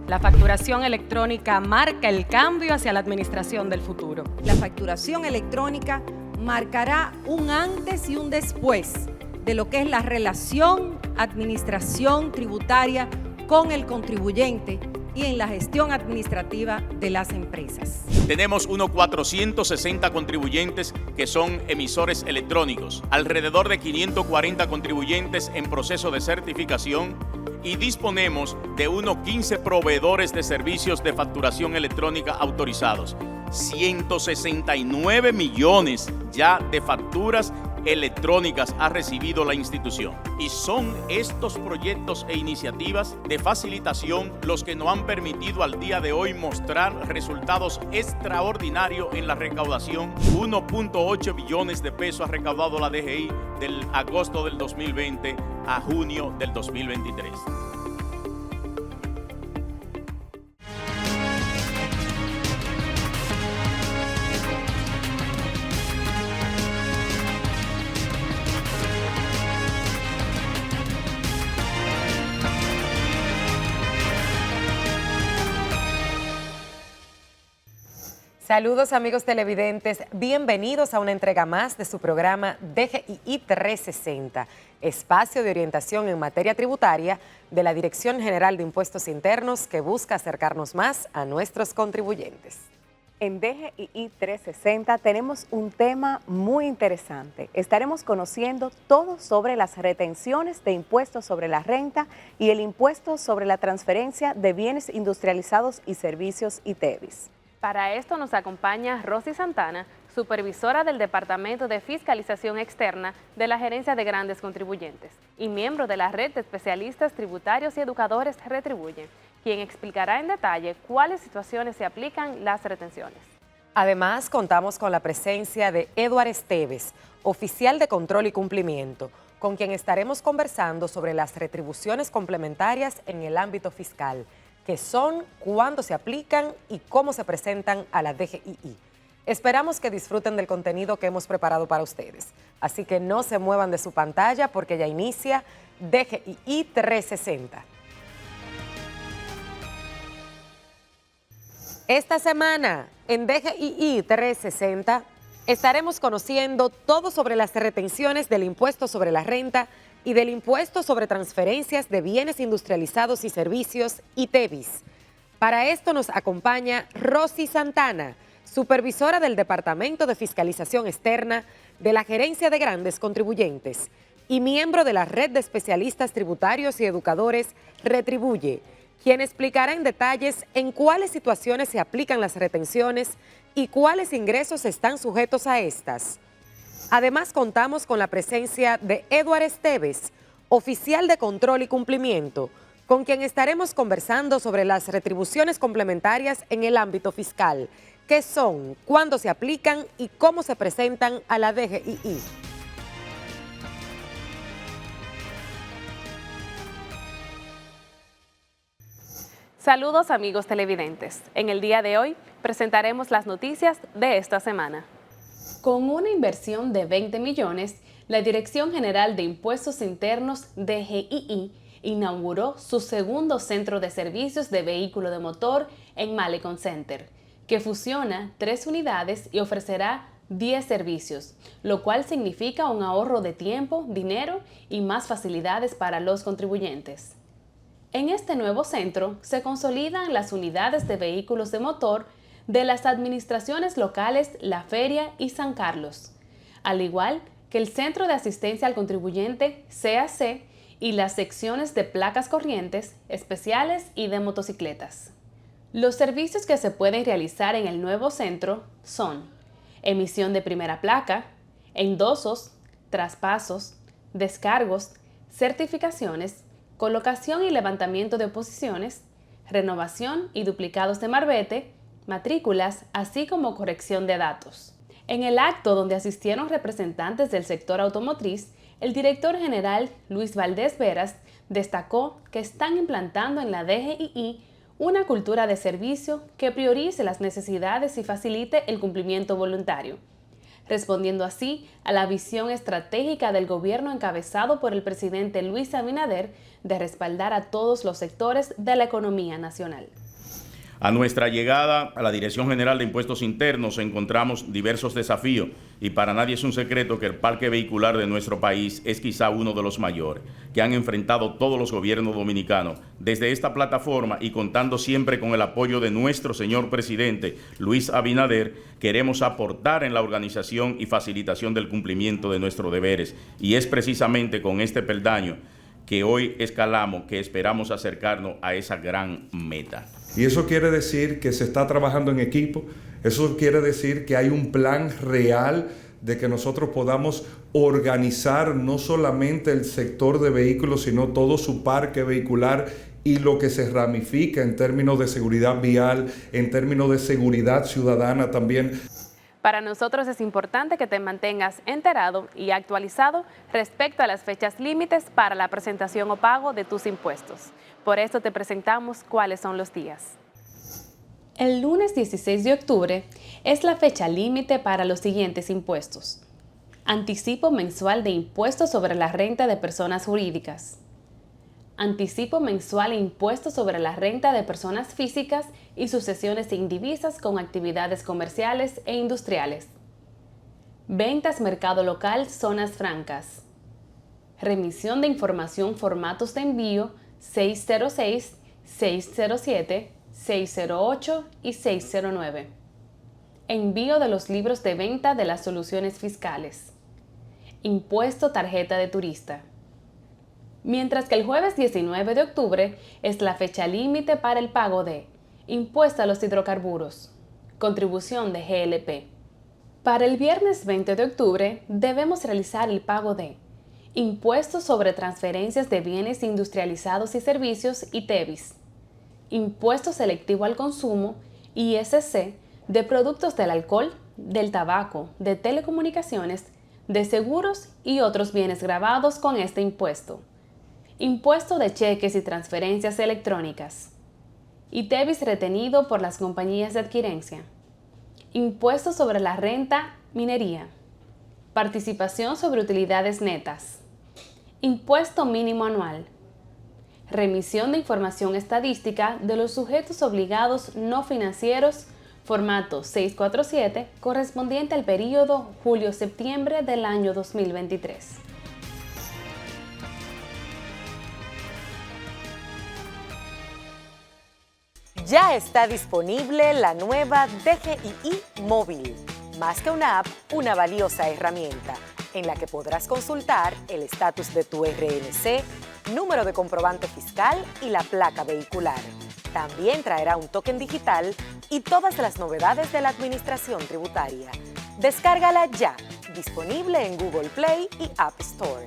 La facturación electrónica marca el cambio hacia la administración del futuro. La facturación electrónica marcará un antes y un después de lo que es la relación administración tributaria con el contribuyente y en la gestión administrativa de las empresas. Tenemos unos 460 contribuyentes que son emisores electrónicos, alrededor de 540 contribuyentes en proceso de certificación y disponemos de unos 15 proveedores de servicios de facturación electrónica autorizados. 169 millones ya de facturas electrónicas ha recibido la institución. Y son estos proyectos e iniciativas de facilitación los que nos han permitido al día de hoy mostrar resultados extraordinarios en la recaudación. 1.8 billones de pesos ha recaudado la DGI del agosto del 2020 a junio del 2023. Saludos amigos televidentes, bienvenidos a una entrega más de su programa DGII 360, espacio de orientación en materia tributaria de la Dirección General de Impuestos Internos que busca acercarnos más a nuestros contribuyentes. En DGII 360 tenemos un tema muy interesante. Estaremos conociendo todo sobre las retenciones de impuestos sobre la renta y el impuesto sobre la transferencia de bienes industrializados y servicios ITEVIS. Para esto nos acompaña Rosy Santana, supervisora del Departamento de Fiscalización Externa de la Gerencia de Grandes Contribuyentes y miembro de la Red de Especialistas Tributarios y Educadores Retribuye, quien explicará en detalle cuáles situaciones se aplican las retenciones. Además, contamos con la presencia de Eduard Esteves, oficial de control y cumplimiento, con quien estaremos conversando sobre las retribuciones complementarias en el ámbito fiscal, qué son, cuándo se aplican y cómo se presentan a la DGII. Esperamos que disfruten del contenido que hemos preparado para ustedes. Así que no se muevan de su pantalla porque ya inicia DGII 360. Esta semana en DGII 360 estaremos conociendo todo sobre las retenciones del impuesto sobre la renta y del impuesto sobre transferencias de bienes industrializados y servicios ITEVIS. Para esto nos acompaña Rosy Santana, supervisora del Departamento de Fiscalización Externa de la Gerencia de Grandes Contribuyentes y miembro de la Red de Especialistas Tributarios y Educadores Retribuye, quien explicará en detalles en cuáles situaciones se aplican las retenciones y cuáles ingresos están sujetos a estas. Además, contamos con la presencia de Eduard Esteves, oficial de control y cumplimiento, con quien estaremos conversando sobre las retribuciones complementarias en el ámbito fiscal, qué son, cuándo se aplican y cómo se presentan a la DGII. Saludos amigos televidentes. En el día de hoy presentaremos las noticias de esta semana. Con una inversión de 20 millones, la Dirección General de Impuestos Internos, DGII, inauguró su segundo centro de servicios de vehículo de motor en Malecón Center, que fusiona 3 unidades y ofrecerá 10 servicios, lo cual significa un ahorro de tiempo, dinero y más facilidades para los contribuyentes. En este nuevo centro se consolidan las unidades de vehículos de motor de las administraciones locales La Feria y San Carlos, al igual que el Centro de Asistencia al Contribuyente CAC y las secciones de placas corrientes, especiales y de motocicletas. Los servicios que se pueden realizar en el nuevo centro son emisión de primera placa, endosos, traspasos, descargos, certificaciones, colocación y levantamiento de oposiciones, renovación y duplicados de marbete, matrículas, así como corrección de datos. En el acto donde asistieron representantes del sector automotriz, el director general Luis Valdés Veras destacó que están implantando en la DGII una cultura de servicio que priorice las necesidades y facilite el cumplimiento voluntario. respondiendo así a la visión estratégica del gobierno encabezado por el presidente Luis Abinader de respaldar a todos los sectores de la economía nacional. A nuestra llegada a la Dirección General de Impuestos Internos encontramos diversos desafíos y para nadie es un secreto que el parque vehicular de nuestro país es quizá uno de los mayores que han enfrentado todos los gobiernos dominicanos. Desde esta plataforma y contando siempre con el apoyo de nuestro señor presidente Luis Abinader, queremos aportar en la organización y facilitación del cumplimiento de nuestros deberes y es precisamente con este peldaño que hoy escalamos que esperamos acercarnos a esa gran meta. Y eso quiere decir que se está trabajando en equipo, eso quiere decir que hay un plan real de que nosotros podamos organizar no solamente el sector de vehículos, sino todo su parque vehicular y lo que se ramifica en términos de seguridad vial, en términos de seguridad ciudadana también. Para nosotros es importante que te mantengas enterado y actualizado respecto a las fechas límites para la presentación o pago de tus impuestos. Por eso te presentamos cuáles son los días. El lunes 16 de octubre es la fecha límite para los siguientes impuestos. Anticipo mensual de impuestos sobre la renta de personas jurídicas. Anticipo mensual e impuestos sobre la renta de personas físicas y sucesiones indivisas con actividades comerciales e industriales. Ventas mercado local, zonas francas. Remisión de información, formatos de envío 606, 607, 608 y 609. Envío de los libros de venta de las soluciones fiscales. Impuesto tarjeta de turista. Mientras que el jueves 19 de octubre es la fecha límite para el pago de impuesto a los hidrocarburos, contribución de GLP. Para el viernes 20 de octubre debemos realizar el pago de impuestos sobre transferencias de bienes industrializados y servicios ITEVIS, impuesto selectivo al consumo ISC de productos del alcohol, del tabaco, de telecomunicaciones, de seguros y otros bienes gravados con este impuesto. Impuesto de cheques y transferencias electrónicas. ITEVIS retenido por las compañías de adquirencia. Impuesto sobre la renta, minería. Participación sobre utilidades netas. Impuesto mínimo anual. Remisión de información estadística de los sujetos obligados no financieros, formato 647, correspondiente al período julio-septiembre del año 2023. Ya está disponible la nueva DGII Móvil. Más que una app, una valiosa herramienta en la que podrás consultar el estatus de tu RNC, número de comprobante fiscal y la placa vehicular. También traerá un token digital y todas las novedades de la administración tributaria. Descárgala ya, disponible en Google Play y App Store.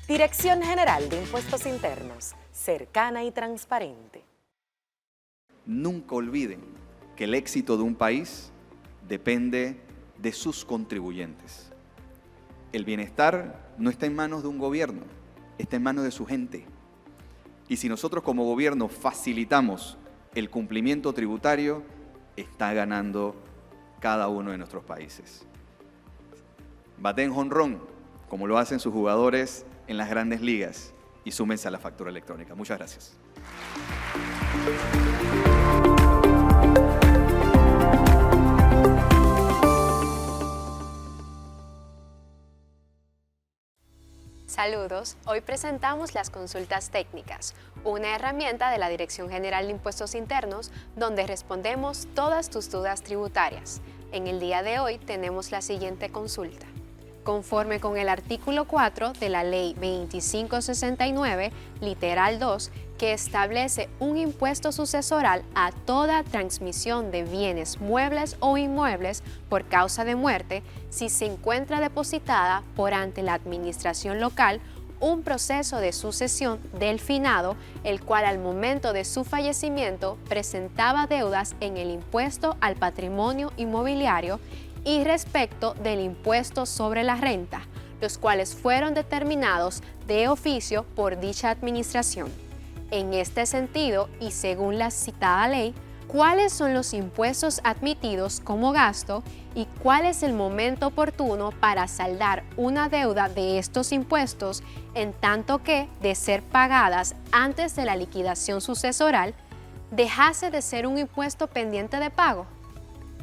Dirección General de Impuestos Internos, cercana y transparente. Nunca olviden que el éxito de un país depende de sus contribuyentes. El bienestar no está en manos de un gobierno, está en manos de su gente. Y si nosotros como gobierno facilitamos el cumplimiento tributario, está ganando cada uno de nuestros países. Baten jonrón, como lo hacen sus jugadores en las grandes ligas, y súmense a la factura electrónica. Muchas gracias. Saludos, hoy presentamos las consultas técnicas, una herramienta de la Dirección General de Impuestos Internos donde respondemos todas tus dudas tributarias. En el día de hoy tenemos la siguiente consulta. Conforme con el artículo 4 de la Ley 2569, literal 2, que establece un impuesto sucesoral a toda transmisión de bienes muebles o inmuebles por causa de muerte, si se encuentra depositada por ante la administración local un proceso de sucesión del finado, el cual al momento de su fallecimiento presentaba deudas en el impuesto al patrimonio inmobiliario y respecto del impuesto sobre la renta, los cuales fueron determinados de oficio por dicha administración. En este sentido, y según la citada ley, cuáles son los impuestos admitidos como gasto y cuál es el momento oportuno para saldar una deuda de estos impuestos en tanto que, de ser pagadas antes de la liquidación sucesoral, dejase de ser un impuesto pendiente de pago.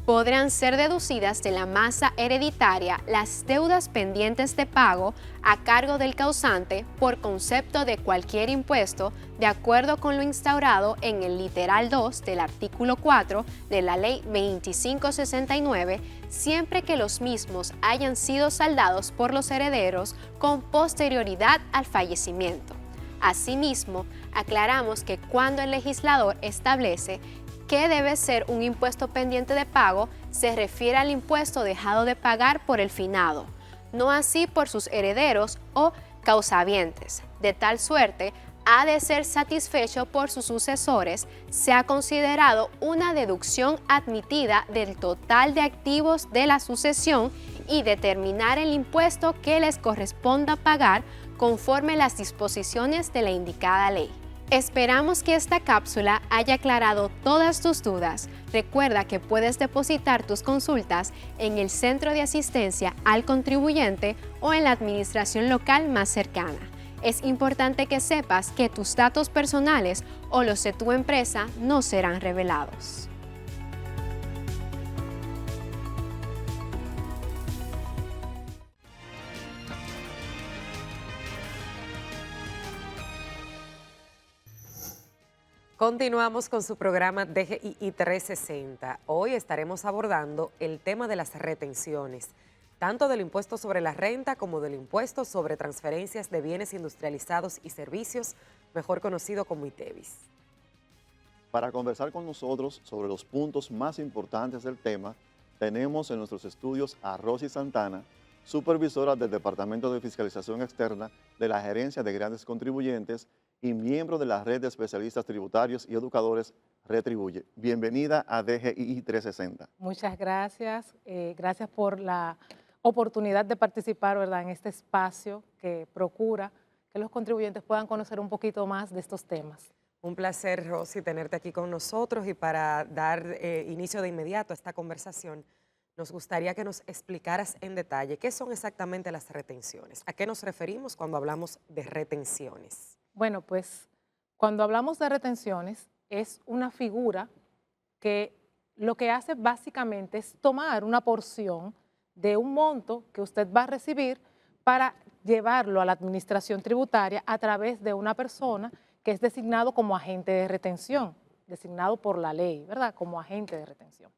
Podrán ser deducidas de la masa hereditaria las deudas pendientes de pago a cargo del causante por concepto de cualquier impuesto, de acuerdo con lo instaurado en el literal 2 del artículo 4 de la Ley 2569, siempre que los mismos hayan sido saldados por los herederos con posterioridad al fallecimiento. Asimismo, aclaramos que cuando el legislador establece que debe ser un impuesto pendiente de pago, se refiere al impuesto dejado de pagar por el finado, no así por sus herederos o causavientes, de tal suerte ha de ser satisfecho por sus sucesores, se ha considerado una deducción admitida del total de activos de la sucesión y determinar el impuesto que les corresponda pagar conforme las disposiciones de la indicada ley. Esperamos que esta cápsula haya aclarado todas tus dudas. Recuerda que puedes depositar tus consultas en el Centro de Asistencia al Contribuyente o en la administración local más cercana. Es importante que sepas que tus datos personales o los de tu empresa no serán revelados. Continuamos con su programa DGII 360. Hoy estaremos abordando el tema de las retenciones, tanto del impuesto sobre la renta como del impuesto sobre transferencias de bienes industrializados y servicios, mejor conocido como ITEVIS. Para conversar con nosotros sobre los puntos más importantes del tema, tenemos en nuestros estudios a Rosy Santana, supervisora del Departamento de Fiscalización Externa de la Gerencia de Grandes Contribuyentes y miembro de la Red de Especialistas Tributarios y Educadores Retribuye. Bienvenida a DGII 360. Muchas gracias. Gracias por la oportunidad de participar, ¿verdad?, en este espacio que procura que los contribuyentes puedan conocer un poquito más de estos temas. Un placer, Rosy, tenerte aquí con nosotros, y para dar inicio de inmediato a esta conversación, nos gustaría que nos explicaras en detalle qué son exactamente las retenciones. ¿A qué nos referimos cuando hablamos de retenciones? Bueno, pues cuando hablamos de retenciones es una figura que lo que hace básicamente es tomar una porción de un monto que usted va a recibir para llevarlo a la administración tributaria a través de una persona que es designado como agente de retención, designado por la ley, ¿verdad?, como agente de retención.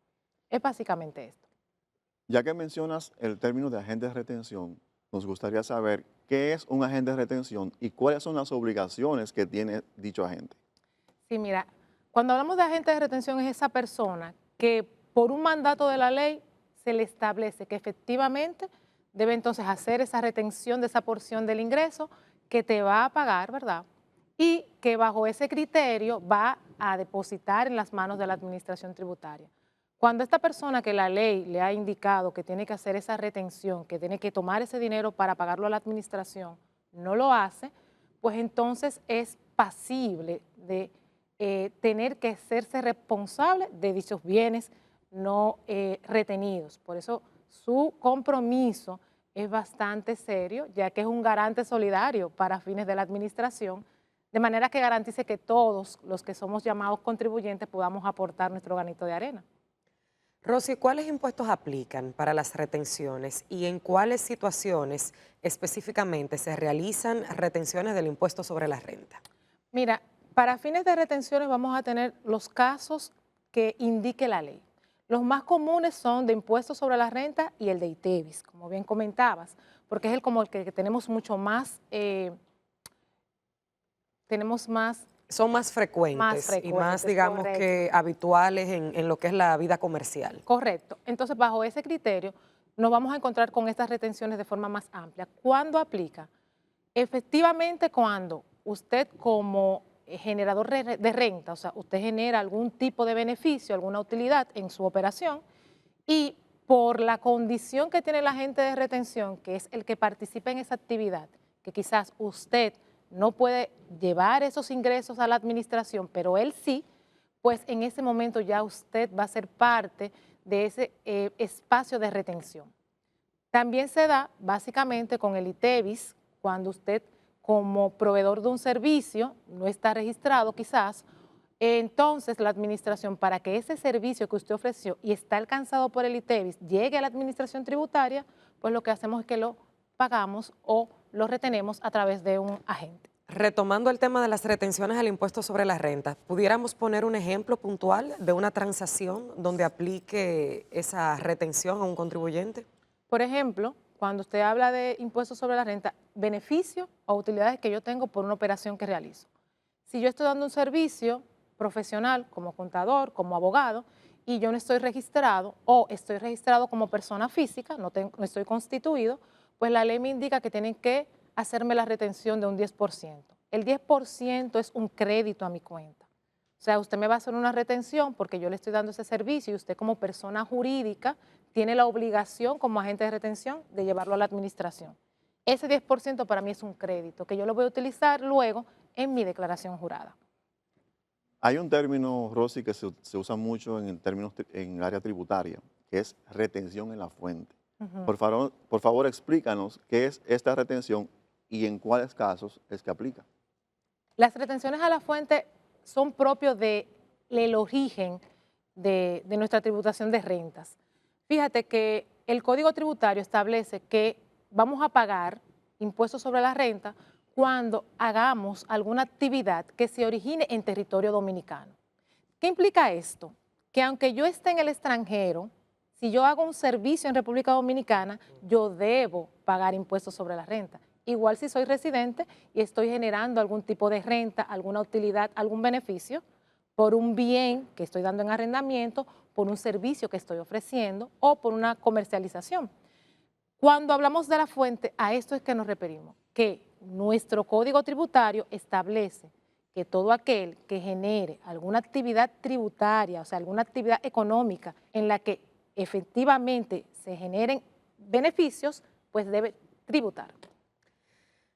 Es básicamente esto. Ya que mencionas el término de agente de retención, nos gustaría saber qué es un agente de retención y cuáles son las obligaciones que tiene dicho agente. Sí, mira, cuando hablamos de agente de retención es esa persona que por un mandato de la ley se le establece que efectivamente debe entonces hacer esa retención de esa porción del ingreso que te va a pagar, ¿verdad?, y que bajo ese criterio va a depositar en las manos de la administración tributaria. Cuando esta persona que la ley le ha indicado que tiene que hacer esa retención, que tiene que tomar ese dinero para pagarlo a la administración, no lo hace, pues entonces es pasible de tener que hacerse responsable de dichos bienes no retenidos. Por eso su compromiso es bastante serio, ya que es un garante solidario para fines de la administración, de manera que garantice que todos los que somos llamados contribuyentes podamos aportar nuestro granito de arena. Rosy, ¿cuáles impuestos aplican para las retenciones y en cuáles situaciones específicamente se realizan retenciones del impuesto sobre la renta? Mira, para fines de retenciones vamos a tener los casos que indique la ley. Los más comunes son de impuestos sobre la renta y el de ITEVIS, como bien comentabas, porque es el que tenemos mucho más, son más frecuentes y más, digamos, correcto, que habituales en lo que es la vida comercial. Correcto. Entonces, bajo ese criterio, nos vamos a encontrar con estas retenciones de forma más amplia. ¿Cuándo aplica? Efectivamente, cuando usted como generador de renta, o sea, usted genera algún tipo de beneficio, alguna utilidad en su operación, y por la condición que tiene el agente de retención, que es el que participa en esa actividad, que quizás usted no puede llevar esos ingresos a la administración, pero él sí, pues en ese momento ya usted va a ser parte de ese espacio de retención. También se da básicamente con el ITEVIS, cuando usted como proveedor de un servicio no está registrado quizás, entonces la administración, para que ese servicio que usted ofreció y está alcanzado por el ITEVIS llegue a la administración tributaria, pues lo que hacemos es que lo pagamos o lo retenemos a través de un agente. Retomando el tema de las retenciones al impuesto sobre la renta, ¿pudiéramos poner un ejemplo puntual de una transacción donde aplique esa retención a un contribuyente? Por ejemplo, cuando usted habla de impuestos sobre la renta, beneficios o utilidades que yo tengo por una operación que realizo. Si yo estoy dando un servicio profesional como contador, como abogado, y yo no estoy registrado o estoy registrado como persona física, no estoy constituido, pues la ley me indica que tienen que hacerme la retención de un 10%. El 10% es un crédito a mi cuenta. O sea, usted me va a hacer una retención porque yo le estoy dando ese servicio y usted como persona jurídica tiene la obligación como agente de retención de llevarlo a la administración. Ese 10% para mí es un crédito que yo lo voy a utilizar luego en mi declaración jurada. Hay un término, Rosy, que se usa mucho en el área tributaria, que es retención en la fuente. Por favor, explícanos qué es esta retención y en cuáles casos es que aplica. Las retenciones a la fuente son propios del origen de nuestra tributación de rentas. Fíjate que el Código Tributario establece que vamos a pagar impuestos sobre la renta cuando hagamos alguna actividad que se origine en territorio dominicano. ¿Qué implica esto? Que aunque yo esté en el extranjero, si yo hago un servicio en República Dominicana, yo debo pagar impuestos sobre la renta. Igual si soy residente y estoy generando algún tipo de renta, alguna utilidad, algún beneficio por un bien que estoy dando en arrendamiento, por un servicio que estoy ofreciendo o por una comercialización. Cuando hablamos de la fuente, a esto es que nos referimos, que nuestro Código Tributario establece que todo aquel que genere alguna actividad tributaria, o sea, alguna actividad económica en la que efectivamente se generen beneficios, pues debe tributar.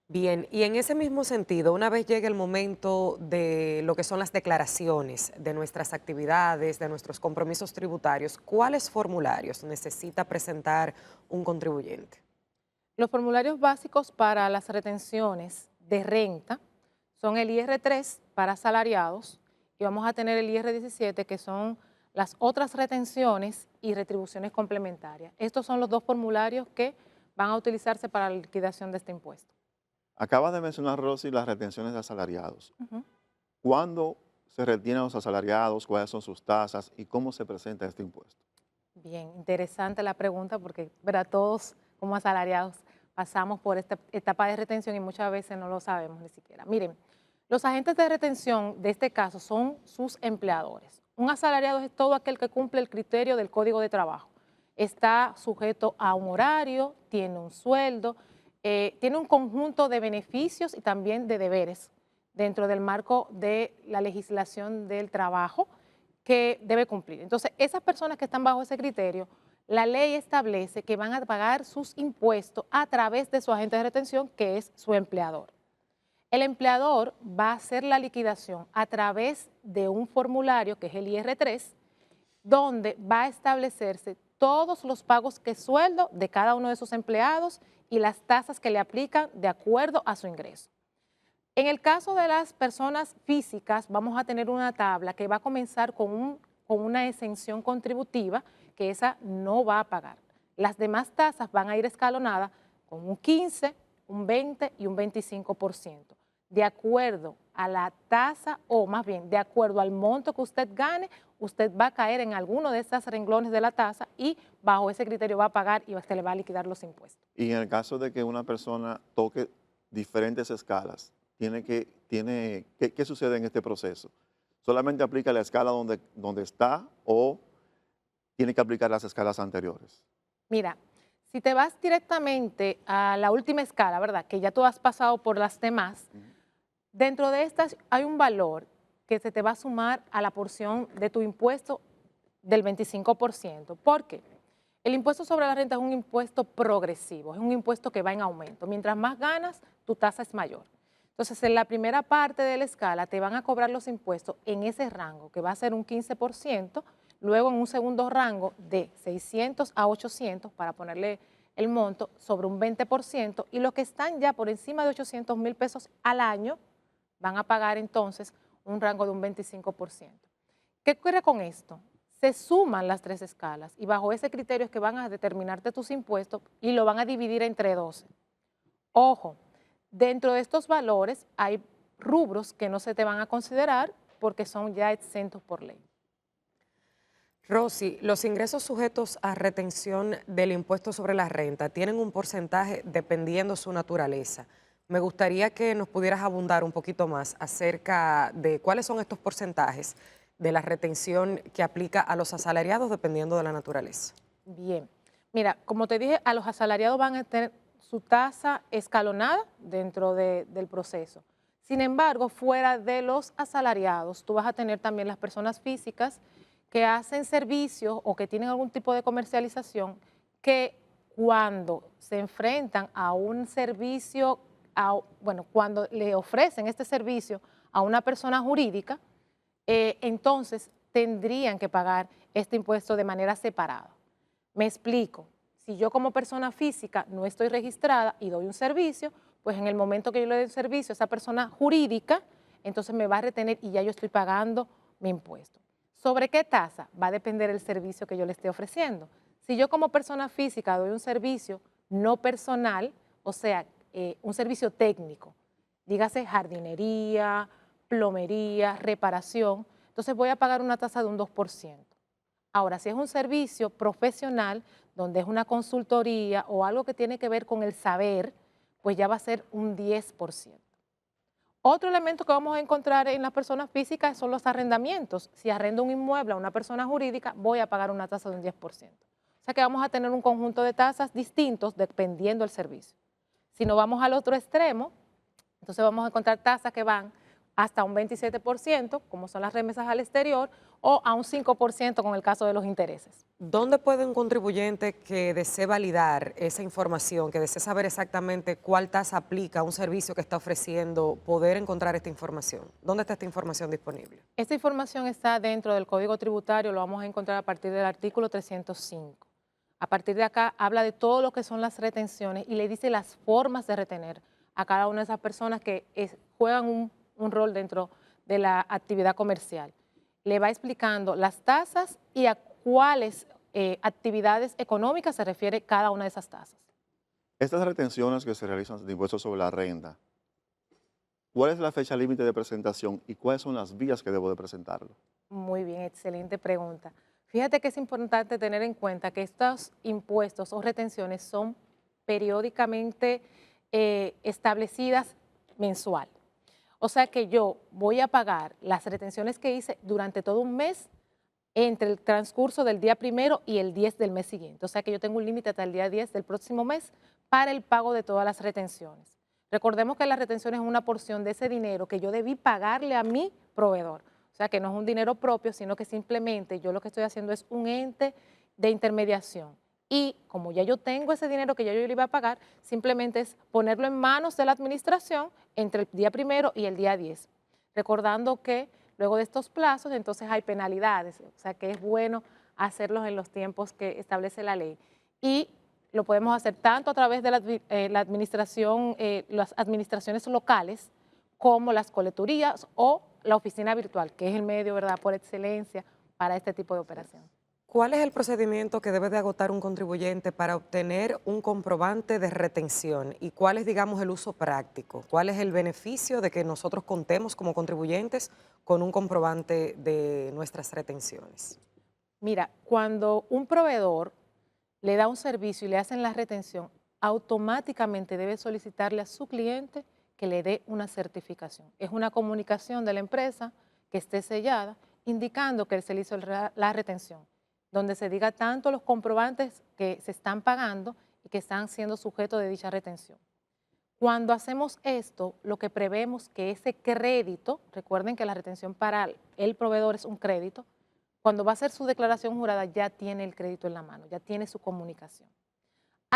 Bien, y en ese mismo sentido, una vez llegue el momento de lo que son las declaraciones de nuestras actividades, de nuestros compromisos tributarios, ¿cuáles formularios necesita presentar un contribuyente? Los formularios básicos para las retenciones de renta son el IR3 para asalariados y vamos a tener el IR17 que son las otras retenciones y retribuciones complementarias. Estos son los dos formularios que van a utilizarse para la liquidación de este impuesto. Acabas de mencionar, Rosy, las retenciones de asalariados. ¿Cuándo se retienen los asalariados? ¿Cuáles son sus tasas? ¿Y cómo se presenta este impuesto? Bien, interesante la pregunta porque todos como asalariados pasamos por esta etapa de retención y muchas veces no lo sabemos ni siquiera. Miren, los agentes de retención de este caso son sus empleadores. Un asalariado es todo aquel que cumple el criterio del Código de Trabajo. Está sujeto a un horario, tiene un sueldo, tiene un conjunto de beneficios y también de deberes dentro del marco de la legislación del trabajo que debe cumplir. Entonces, esas personas que están bajo ese criterio, la ley establece que van a pagar sus impuestos a través de su agente de retención, que es su empleador. El empleador va a hacer la liquidación a través de un formulario, que es el IR3, donde va a establecerse todos los pagos que sueldo de cada uno de sus empleados y las tasas que le aplican de acuerdo a su ingreso. En el caso de las personas físicas, vamos a tener una tabla que va a comenzar con una exención contributiva, que esa no va a pagar. Las demás tasas van a ir escalonadas con un 15, un 20 y un 25%. De acuerdo a la tasa, o más bien, de acuerdo al monto que usted gane, usted va a caer en alguno de esos renglones de la tasa y bajo ese criterio va a pagar y se le va a liquidar los impuestos. Y en el caso de que una persona toque diferentes escalas, ¿qué sucede en este proceso? ¿Solamente aplica la escala donde está o tiene que aplicar las escalas anteriores? Mira, si te vas directamente a la última escala, ¿verdad? Que ya tú has pasado por las demás, dentro de estas hay un valor que se te va a sumar a la porción de tu impuesto del 25%. ¿Por qué? El impuesto sobre la renta es un impuesto progresivo, es un impuesto que va en aumento. Mientras más ganas, tu tasa es mayor. Entonces, en la primera parte de la escala te van a cobrar los impuestos en ese rango, que va a ser un 15%, luego en un segundo rango de 600 a 800, para ponerle el monto, sobre un 20%, y los que están ya por encima de 800,000 pesos al año van a pagar entonces un rango de un 25%. ¿Qué ocurre con esto? Se suman las 3 escalas y bajo ese criterio es que van a determinarte tus impuestos y lo van a dividir entre 12. Ojo, dentro de estos valores hay rubros que no se te van a considerar porque son ya exentos por ley. Rosy, los ingresos sujetos a retención del impuesto sobre la renta tienen un porcentaje dependiendo su naturaleza. Me gustaría que nos pudieras abundar un poquito más acerca de cuáles son estos porcentajes de la retención que aplica a los asalariados dependiendo de la naturaleza. Bien, mira, como te dije, a los asalariados van a tener su tasa escalonada dentro del proceso. Sin embargo, fuera de los asalariados, tú vas a tener también las personas físicas que hacen servicios o que tienen algún tipo de comercialización que cuando se enfrentan a un servicio, cuando le ofrecen este servicio a una persona jurídica, entonces tendrían que pagar este impuesto de manera separada. Me explico. Si yo como persona física no estoy registrada y doy un servicio, pues en el momento que yo le doy el servicio a esa persona jurídica, entonces me va a retener y ya yo estoy pagando mi impuesto. ¿Sobre qué tasa? Va a depender del servicio que yo le esté ofreciendo. Si yo como persona física doy un servicio no personal, o sea, un servicio técnico, dígase jardinería, plomería, reparación, entonces voy a pagar una tasa de un 2%. Ahora, si es un servicio profesional, donde es una consultoría o algo que tiene que ver con el saber, pues ya va a ser un 10%. Otro elemento que vamos a encontrar en las personas físicas son los arrendamientos. Si arrendo un inmueble a una persona jurídica, voy a pagar una tasa de un 10%. O sea que vamos a tener un conjunto de tasas distintos dependiendo del servicio. Si nos vamos al otro extremo, entonces vamos a encontrar tasas que van hasta un 27%, como son las remesas al exterior, o a un 5% con el caso de los intereses. ¿Dónde puede un contribuyente que desee validar esa información, que desee saber exactamente cuál tasa aplica a un servicio que está ofreciendo, poder encontrar esta información? ¿Dónde está esta información disponible? Esta información está dentro del Código Tributario, lo vamos a encontrar a partir del artículo 305. A partir de acá habla de todo lo que son las retenciones y le dice las formas de retener a cada una de esas personas que juegan un rol dentro de la actividad comercial. Le va explicando las tasas y a cuáles actividades económicas se refiere cada una de esas tasas. Estas retenciones que se realizan de impuestos sobre la renta, ¿cuál es la fecha límite de presentación y cuáles son las vías que debo de presentarlo? Muy bien, excelente pregunta. Fíjate que es importante tener en cuenta que estos impuestos o retenciones son periódicamente establecidas mensual. O sea que yo voy a pagar las retenciones que hice durante todo un mes entre el transcurso del día 1 y el 10 del mes siguiente. O sea que yo tengo un límite hasta el día 10 del próximo mes para el pago de todas las retenciones. Recordemos que la retención es una porción de ese dinero que yo debí pagarle a mi proveedor. O sea que no es un dinero propio, sino que simplemente yo lo que estoy haciendo es un ente de intermediación. Y como ya yo tengo ese dinero que ya yo le iba a pagar, simplemente es ponerlo en manos de la administración entre el día 1 y el día 10. Recordando que luego de estos plazos, entonces hay penalidades. O sea que es bueno hacerlos en los tiempos que establece la ley. Y lo podemos hacer tanto a través de la administración, las administraciones locales, como las colecturías o la oficina virtual, que es el medio, ¿verdad?, por excelencia para este tipo de operación. ¿Cuál es el procedimiento que debe de agotar un contribuyente para obtener un comprobante de retención? ¿Y cuál es, digamos, el uso práctico? ¿Cuál es el beneficio de que nosotros contemos como contribuyentes con un comprobante de nuestras retenciones? Mira, cuando un proveedor le da un servicio y le hacen la retención, automáticamente debe solicitarle a su cliente que le dé una certificación. Es una comunicación de la empresa que esté sellada, indicando que se le hizo la retención, donde se diga tanto los comprobantes que se están pagando y que están siendo sujetos de dicha retención. Cuando hacemos esto, lo que prevemos que ese crédito, recuerden que la retención para el proveedor es un crédito, cuando va a hacer su declaración jurada ya tiene el crédito en la mano, ya tiene su comunicación.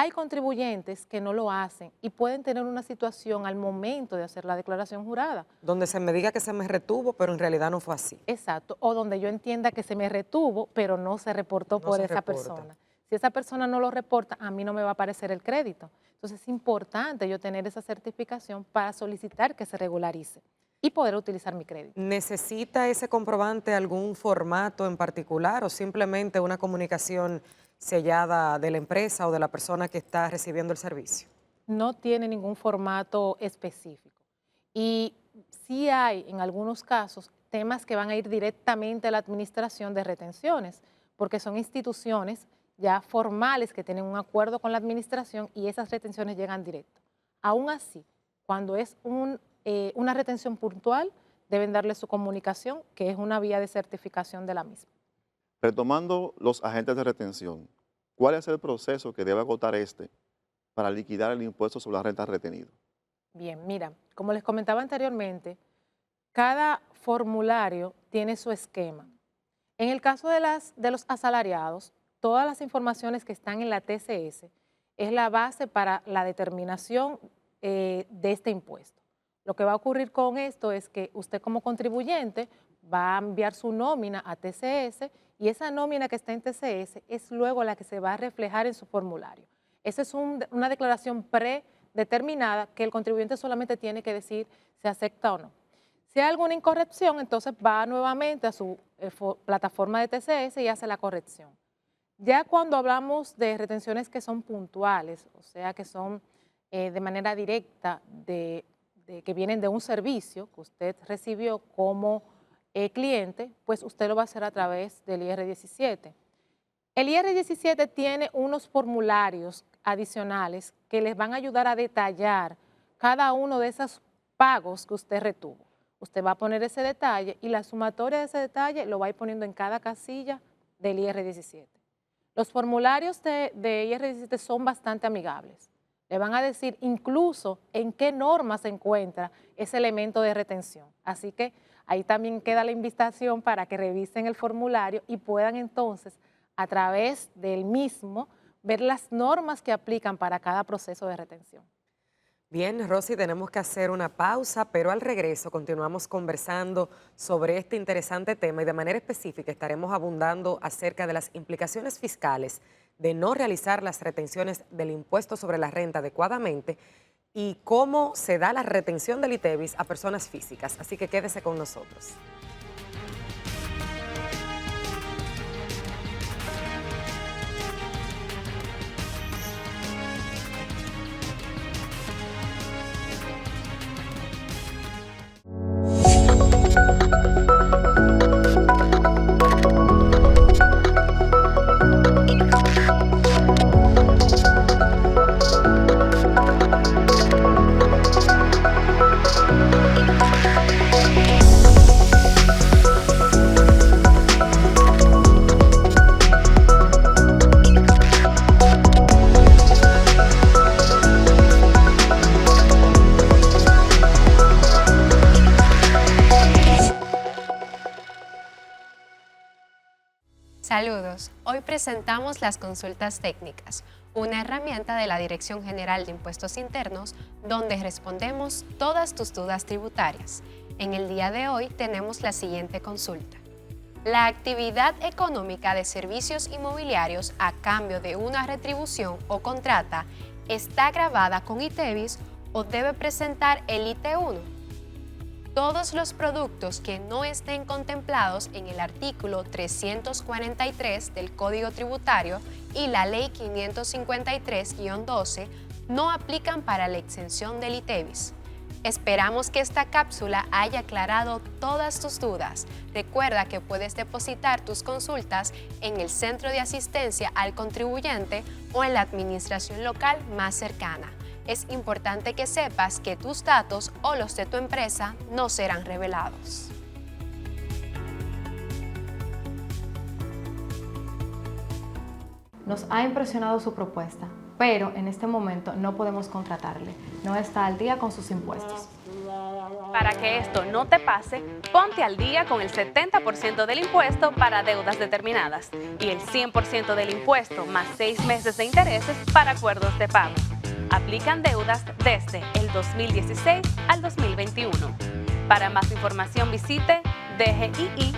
Hay contribuyentes que no lo hacen y pueden tener una situación al momento de hacer la declaración jurada. Donde se me diga que se me retuvo, pero en realidad no fue así. Exacto, o donde yo entienda que se me retuvo, pero no se reportó por esa persona. Si esa persona no lo reporta, a mí no me va a aparecer el crédito. Entonces es importante yo tener esa certificación para solicitar que se regularice y poder utilizar mi crédito. ¿Necesita ese comprobante algún formato en particular o simplemente una comunicación sellada de la empresa o de la persona que está recibiendo el servicio? No tiene ningún formato específico. Y sí hay, en algunos casos, temas que van a ir directamente a la administración de retenciones, porque son instituciones ya formales que tienen un acuerdo con la administración y esas retenciones llegan directo. Aún así, cuando es una retención puntual, deben darle su comunicación, que es una vía de certificación de la misma. Retomando los agentes de retención, ¿cuál es el proceso que debe agotar para liquidar el impuesto sobre la renta retenido? Bien, mira, como les comentaba anteriormente, cada formulario tiene su esquema. En el caso de los asalariados, todas las informaciones que están en la TCS es la base para la determinación de este impuesto. Lo que va a ocurrir con esto es que usted como contribuyente va a enviar su nómina a TCS y esa nómina que está en TCS es luego la que se va a reflejar en su formulario. Esa es una declaración predeterminada que el contribuyente solamente tiene que decir si acepta o no. Si hay alguna incorrección, entonces va nuevamente a su plataforma de TCS y hace la corrección. Ya cuando hablamos de retenciones que son puntuales, o sea, que son de manera directa, que vienen de un servicio que usted recibió como cliente, pues usted lo va a hacer a través del IR17. El IR17 tiene unos formularios adicionales que les van a ayudar a detallar cada uno de esos pagos que usted retuvo. Usted va a poner ese detalle y la sumatoria de ese detalle lo va a ir poniendo en cada casilla del IR17. Los formularios de IR17 son bastante amigables. Le van a decir incluso en qué norma se encuentra ese elemento de retención. Así que ahí también queda la invitación para que revisen el formulario y puedan entonces, a través del mismo, ver las normas que aplican para cada proceso de retención. Bien, Rosy, tenemos que hacer una pausa, pero al regreso continuamos conversando sobre este interesante tema y de manera específica estaremos abundando acerca de las implicaciones fiscales de no realizar las retenciones del impuesto sobre la renta adecuadamente y cómo se da la retención del ITEVIS a personas físicas. Así que quédese con nosotros. Saludos, hoy presentamos las consultas técnicas, una herramienta de la Dirección General de Impuestos Internos donde respondemos todas tus dudas tributarias. En el día de hoy tenemos la siguiente consulta. La actividad económica de servicios inmobiliarios a cambio de una retribución o contrata está gravada con ITEVIS o debe presentar el IT1. Todos los productos que no estén contemplados en el artículo 343 del Código Tributario y la Ley 553-12 no aplican para la exención del ITEVIS. Esperamos que esta cápsula haya aclarado todas tus dudas. Recuerda que puedes depositar tus consultas en el Centro de Asistencia al Contribuyente o en la administración local más cercana. Es importante que sepas que tus datos o los de tu empresa no serán revelados. Nos ha impresionado su propuesta, pero en este momento no podemos contratarle. No está al día con sus impuestos. Para que esto no te pase, ponte al día con el 70% del impuesto para deudas determinadas y el 100% del impuesto más 6 meses de intereses para acuerdos de pago. Aplican deudas desde el 2016 al 2021. Para más información visite dgii.gov.do.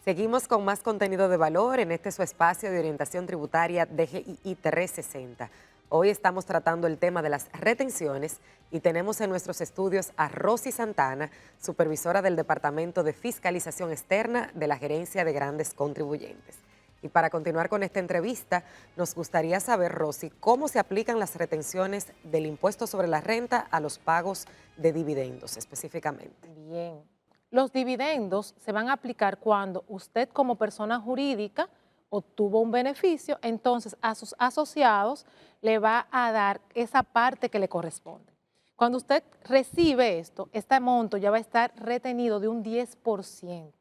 Seguimos con más contenido de valor en este su espacio de orientación tributaria DGII 360. Hoy estamos tratando el tema de las retenciones y tenemos en nuestros estudios a Rosy Santana, supervisora del Departamento de Fiscalización Externa de la Gerencia de Grandes Contribuyentes. Y para continuar con esta entrevista, nos gustaría saber, Rosy, cómo se aplican las retenciones del impuesto sobre la renta a los pagos de dividendos específicamente. Bien. Los dividendos se van a aplicar cuando usted como persona jurídica obtuvo un beneficio, entonces a sus asociados le va a dar esa parte que le corresponde. Cuando usted recibe esto, este monto ya va a estar retenido de un 10%. O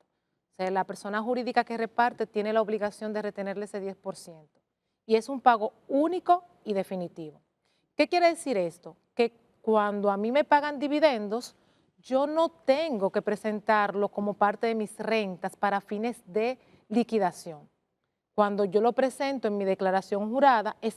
sea, la persona jurídica que reparte tiene la obligación de retenerle ese 10%. Y es un pago único y definitivo. ¿Qué quiere decir esto? Que cuando a mí me pagan dividendos, yo no tengo que presentarlo como parte de mis rentas para fines de liquidación. Cuando yo lo presento en mi declaración jurada, es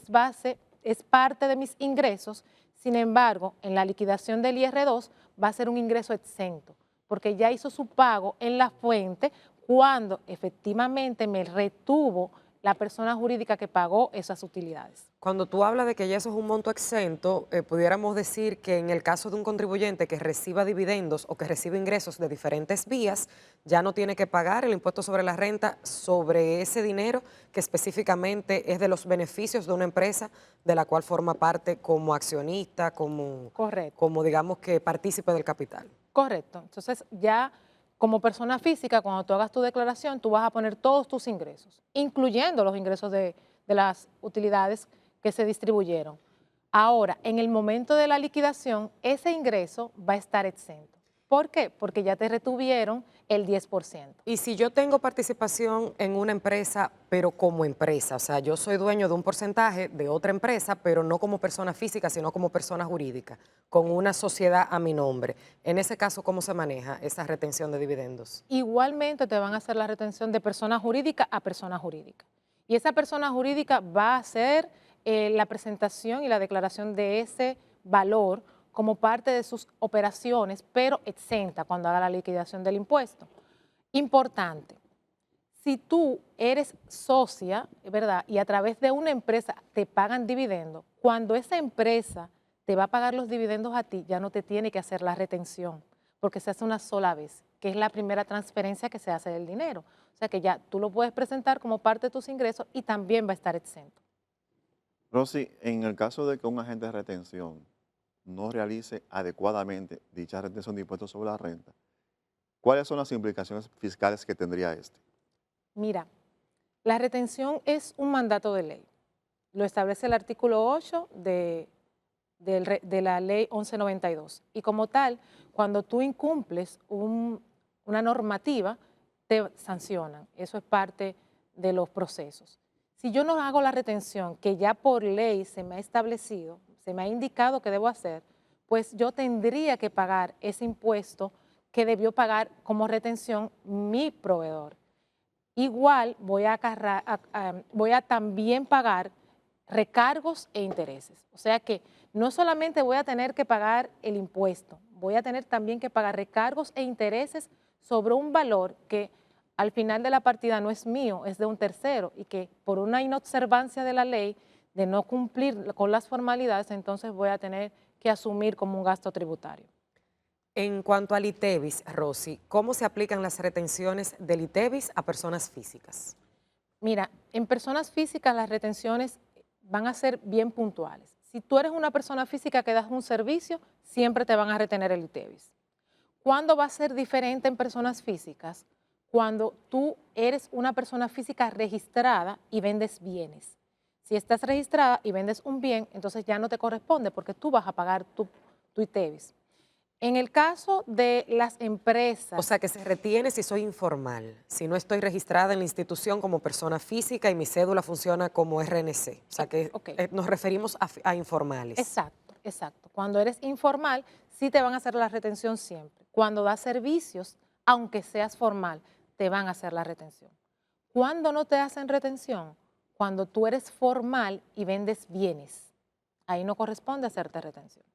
parte de mis ingresos. Sin embargo, en la liquidación del IR2 va a ser un ingreso exento, porque ya hizo su pago en la fuente cuando efectivamente me retuvo la persona jurídica que pagó esas utilidades. Cuando tú hablas de que ya eso es un monto exento, pudiéramos decir que en el caso de un contribuyente que reciba dividendos o que reciba ingresos de diferentes vías, ya no tiene que pagar el impuesto sobre la renta sobre ese dinero que específicamente es de los beneficios de una empresa de la cual forma parte como accionista, como digamos que partícipe del capital. Correcto. Entonces ya como persona física, cuando tú hagas tu declaración, tú vas a poner todos tus ingresos, incluyendo los ingresos de las utilidades que se distribuyeron. Ahora, en el momento de la liquidación, ese ingreso va a estar exento. ¿Por qué? Porque ya te retuvieron el 10%. Y si yo tengo participación en una empresa, pero como empresa, o sea, yo soy dueño de un porcentaje de otra empresa, pero no como persona física, sino como persona jurídica, con una sociedad a mi nombre. En ese caso, ¿cómo se maneja esa retención de dividendos? Igualmente te van a hacer la retención de persona jurídica a persona jurídica. Y esa persona jurídica va a hacer la presentación y la declaración de ese valor como parte de sus operaciones, pero exenta cuando haga la liquidación del impuesto. Importante, si tú eres socia, ¿verdad? Y a través de una empresa te pagan dividendos, cuando esa empresa te va a pagar los dividendos a ti, ya no te tiene que hacer la retención, porque se hace una sola vez, que es la primera transferencia que se hace del dinero. O sea que ya tú lo puedes presentar como parte de tus ingresos y también va a estar exento. Rosy, en el caso de que un agente de retención no realice adecuadamente dicha retención de impuestos sobre la renta, ¿cuáles son las implicaciones fiscales que tendría este? Mira, la retención es un mandato de ley. Lo establece el artículo 8 de la ley 1192. Y como tal, cuando tú incumples una normativa, te sancionan. Eso es parte de los procesos. Si yo no hago la retención que ya por ley se me ha establecido, se me ha indicado que debo hacer, pues yo tendría que pagar ese impuesto que debió pagar como retención mi proveedor. Igual voy a también pagar recargos e intereses. O sea que no solamente voy a tener que pagar el impuesto, voy a tener también que pagar recargos e intereses sobre un valor que al final de la partida no es mío, es de un tercero y que por una inobservancia de la ley, de no cumplir con las formalidades, entonces voy a tener que asumir como un gasto tributario. En cuanto al ITEVIS, Rosy, ¿cómo se aplican las retenciones del ITEVIS a personas físicas? Mira, en personas físicas las retenciones van a ser bien puntuales. Si tú eres una persona física que das un servicio, siempre te van a retener el ITEVIS. ¿Cuándo va a ser diferente en personas físicas? Cuando tú eres una persona física registrada y vendes bienes. Si estás registrada y vendes un bien, entonces ya no te corresponde porque tú vas a pagar tu ITEVIS. En el caso de las empresas... O sea, que se retiene si soy informal, si no estoy registrada en la institución como persona física y mi cédula funciona como RNC. O sea, que nos referimos a informales. Exacto, exacto. Cuando eres informal, sí te van a hacer la retención siempre. Cuando das servicios, aunque seas formal, te van a hacer la retención. ¿Cuándo no te hacen retención? Cuando tú eres formal y vendes bienes. Ahí no corresponde hacerte retención.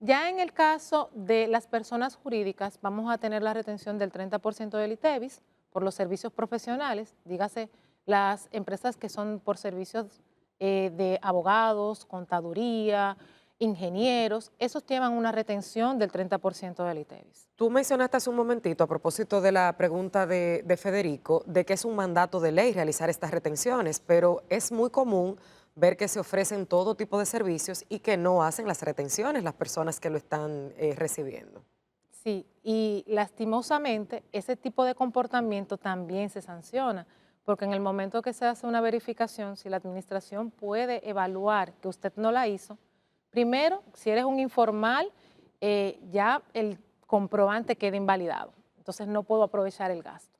Ya en el caso de las personas jurídicas, vamos a tener la retención del 30% del ITEVIS por los servicios profesionales, dígase las empresas que son por servicios de abogados, contaduría, ingenieros, esos llevan una retención del 30% del ITEVIS. Tú mencionaste hace un momentito, a propósito de la pregunta de Federico, de que es un mandato de ley realizar estas retenciones, pero es muy común ver que se ofrecen todo tipo de servicios y que no hacen las retenciones las personas que lo están recibiendo. Sí, y lastimosamente ese tipo de comportamiento también se sanciona, porque en el momento que se hace una verificación, si la administración puede evaluar que usted no la hizo, primero, si eres un informal, ya el comprobante queda invalidado, entonces no puedo aprovechar el gasto.